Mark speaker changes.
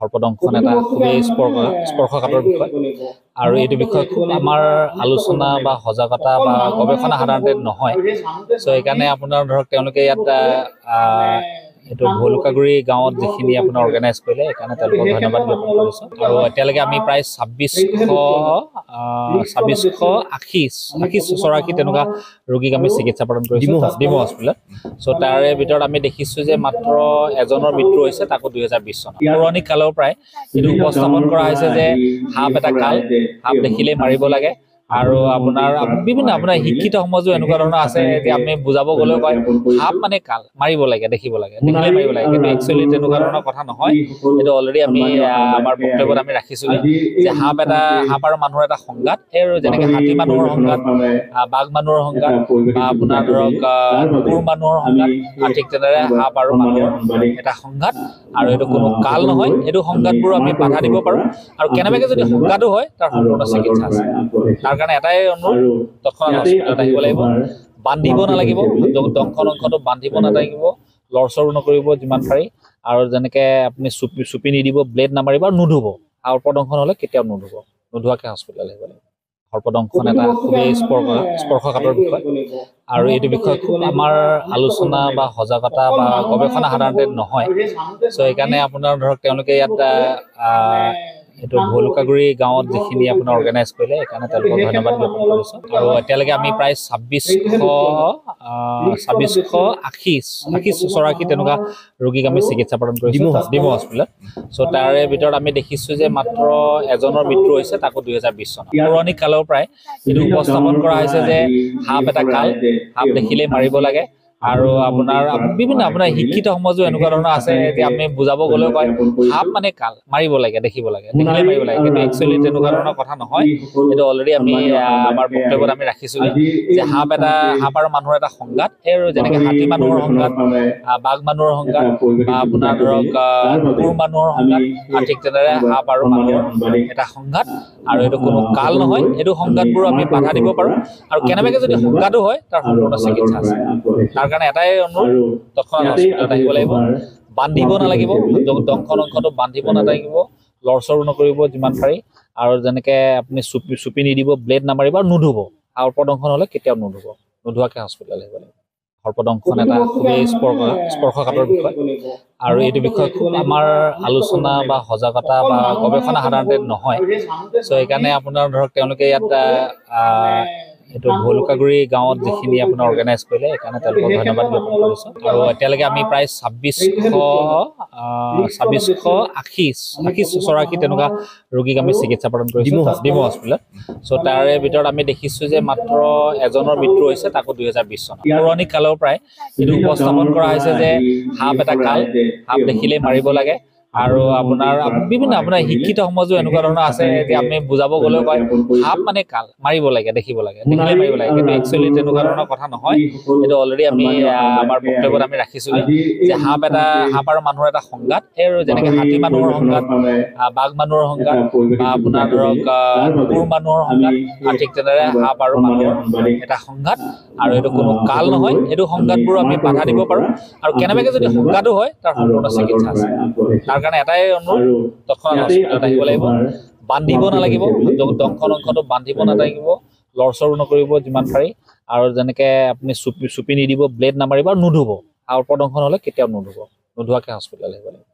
Speaker 1: সৰ্পদংশন এটা খুবেই স্পৰ্শকাতৰ বিষয় আৰু এইটো বিষয় খুব আমাৰ আলোচনা বা সজাগতা বা গৱেষণা সাধাৰণতে নহয়। চ' সেইকাৰণে আপোনাৰ ধৰক তেওঁলোকে ইয়াত এইটো ভলুকাগুৰি গাঁৱত যিখিনি আপোনাৰ অৰ্গেনাইজ কৰিলে সেইকাৰণে তেওঁলোকক ধন্যবাদ জ্ঞাপন কৰিছোঁ। আৰু এতিয়ালৈকে আমি প্ৰায় ২৬৮০ তেনেকুৱা ৰোগীক আমি চিকিৎসা প্ৰদান কৰিছোঁ ডিমৌ হস্পিটেলত। চ' তাৰে ভিতৰত আমি দেখিছোঁ যে মাত্ৰ এজনৰ মৃত্যু হৈছে, তাকো ২০২০ চনত। পৌৰাণিক কালৰ পৰাই এইটো উপস্থাপন কৰা হৈছে যে সাপ এটা কাল, সাপ দেখিলেই মাৰিব লাগে। আৰু আপোনাৰ বিভিন্ন আপোনাৰ শিক্ষিত সমাজো এনেকুৱা ধৰণৰ আছে যে আমি বুজাব গ'লেও কয় সাপ মানে কাল, মাৰিব লাগে, দেখিব লাগে, দেখিলে মাৰিব লাগে। কিন্তু একচুৱেলি তেনেকুৱা ধৰণৰ কথা নহয়। এইটো অলৰেডি আমি আমাৰ বক্তব্যত আমি ৰাখিছোঁ যে সাপ আৰু মানুহৰ এটা সংঘাত। আৰু যেনেকে হাতী মানুহৰ সংঘাত, বাঘ মানুহৰ সংঘাত বা আপোনাৰ ধৰক কুকুৰ মানুহৰ সংঘাত, ঠিক তেনেদৰে সাপ আৰু মানুহৰ এটা সংঘাত। আৰু এইটো কোনো কাল নহয়, এইটো সংঘাতবোৰ আমি বাধা দিব পাৰোঁ। আৰু কেনেবাকৈ যদি সংঘাতো হয় তাৰ সম্পূৰ্ণ চিকিৎসা আছে। তাৰ কাৰণে এটাই অনুৰোধ, তৎক্ষণাত হস্পিটেলত আহিব লাগিব, বান্ধিব নালাগিব, দংশন অংশটো বান্ধিব নালাগিব, লৰচৰো নকৰিব যিমান পাৰি। আৰু যেনেকে আপুনি চুপি নিদিব, ব্লেড নামাৰিব আৰু নুধুব। সৰ্পদংশন হ'লে কেতিয়াও নুধুব, নোধোৱাকৈ হস্পিটেলত আহিব লাগিব। সৰ্পদংশন এটা খুবেই স্পৰ্শকাতৰ বিষয় আৰু এইটো বিষয় খুব আমাৰ আলোচনা বা সজাগতা বা গৱেষণা সাধাৰণতে নহয়। চ' সেইকাৰণে আপোনাৰ ধৰক তেওঁলোকে ইয়াত এইটো ভলুকাগুৰি গাঁৱত যিখিনি আপোনাৰ অৰ্গেনাইজ কৰিলে সেইকাৰণে তেওঁলোকক ধন্যবাদ জ্ঞাপন কৰিছোঁ। আৰু এতিয়ালৈকে আমি প্ৰায় ২৬৮০ তেনেকুৱা ৰোগীক আমি চিকিৎসা প্ৰদান কৰিছোঁ ডিমৌ হস্পিটেলত। চ' তাৰে ভিতৰত আমি দেখিছোঁ যে মাত্ৰ এজনৰ মৃত্যু হৈছে, তাকো ২০২০ চনত। পৌৰাণিক কালৰ পৰাই এইটো উপস্থাপন কৰা হৈছে যে সাপ এটা কাল, সাপ দেখিলেই মাৰিব লাগে। আৰু আপোনাৰ বিভিন্ন আপোনাৰ শিক্ষিত সমাজো এনেকুৱা ধৰণৰ আছে যে আমি বুজাব গ'লেও কয় সাপ মানে কাল, মাৰিব লাগে, দেখিব লাগে, দেখিলে মাৰিব লাগে। কিন্তু একচুৱেলি তেনেকুৱা ধৰণৰ কথা নহয়। এইটো অলৰেডি আমি আমাৰ বক্তব্যত আমি ৰাখিছোঁ যে সাপ আৰু মানুহৰ এটা সংঘাত। আৰু যেনেকে হাতী মানুহৰ সংঘাত, বাঘ মানুহৰ সংঘাত বা আপোনাৰ ধৰক কুকুৰ মানুহৰ সংঘাত, ঠিক তেনেদৰে সাপ আৰু মানুহৰ এটা সংঘাত। আৰু এইটো কোনো কাল নহয়, এইটো সংঘাতবোৰ আমি বাধা দিব পাৰোঁ। আৰু কেনেবাকৈ যদি সংঘাতো হয় তাৰ সম্পূৰ্ণ চিকিৎসা আছে। তাৰ কাৰণে এটাই অনুৰোধ, তৎক্ষণাত হস্পিটেলত আহিব লাগিব, বান্ধিব নালাগিব, দংশন অংশটো বান্ধিব নালাগিব, লৰচৰো নকৰিব যিমান পাৰি। আৰু যেনেকে আপুনি চুপি নিদিব, ব্লেড নামাৰিব আৰু নুধুব। সৰ্পদংশন হ'লে কেতিয়াও নুধুব, নোধোৱাকৈ হস্পিটেলত আহিব লাগিব। সৰ্পদংশন এটা খুবেই স্পৰ্শকাতৰ বিষয় আৰু এইটো বিষয় খুব আমাৰ আলোচনা বা সজাগতা বা গৱেষণা সাধাৰণতে নহয়। চ' সেইকাৰণে আপোনাৰ ধৰক তেওঁলোকে ইয়াত এইটো ভলুকাগুৰি গাঁৱত যিখিনি আপোনাৰ অৰ্গেনাইজ কৰিলে সেইকাৰণে তেওঁলোকক ধন্যবাদ জ্ঞাপন কৰিছোঁ। আৰু এতিয়ালৈকে আমি প্ৰায় ২৬৮০ তেনেকুৱা ৰোগীক আমি চিকিৎসা প্ৰদান কৰিছোঁ ডিমৌ হস্পিটেলত। চ' তাৰে ভিতৰত আমি দেখিছোঁ যে মাত্ৰ এজনৰ মৃত্যু হৈছে, তাকো ২০২০ চনত। পৌৰাণিক কালৰ পৰাই এইটো উপস্থাপন কৰা হৈছে যে সাপ এটা কাল, সাপ দেখিলেই মাৰিব লাগে। আৰু আপোনাৰ বিভিন্ন আপোনাৰ শিক্ষিত সমাজো এনেকুৱা ধৰণৰ আছে যে আমি বুজাব গ'লেও কয় সাপ মানে কাল, মাৰিব লাগে, দেখিব লাগে, দেখিলে মাৰিব লাগে। কিন্তু একচুৱেলি তেনেকুৱা ধৰণৰ কথা নহয়। এইটো অলৰেডি আমি আমাৰ বক্তব্যত আমি ৰাখিছোঁ যে সাপ আৰু মানুহৰ এটা সংঘাত। আৰু যেনেকে হাতী মানুহৰ সংঘাত, বাঘ মানুহৰ সংঘাত বা আপোনাৰ ধৰক কুকুৰ মানুহৰ সংঘাত, ঠিক তেনেদৰে সাপ আৰু মানুহৰ এটা সংঘাত। আৰু এইটো কোনো কাল নহয়, এইটো সংঘাতবোৰ আমি বাধা দিব পাৰোঁ। আৰু কেনেবাকৈ যদি সংঘাতো হয় তাৰ সম্পূৰ্ণ চিকিৎসা আছে। তাৰ কাৰণে এটাই অনুৰোধ, তৎক্ষণাত হস্পিটেলত আহিব লাগিব, বান্ধিব নালাগিব, দংশন অংশটো বান্ধিব নালাগিব, লৰচৰো নকৰিব যিমান পাৰি। আৰু যেনেকে আপুনি চুপি নিদিব, ব্লেড নামাৰিব আৰু নুধুব। সৰ্পদংশন হ'লে কেতিয়াও নুধুব, নোধোৱাকৈ হস্পিটেলত আহিব লাগিব।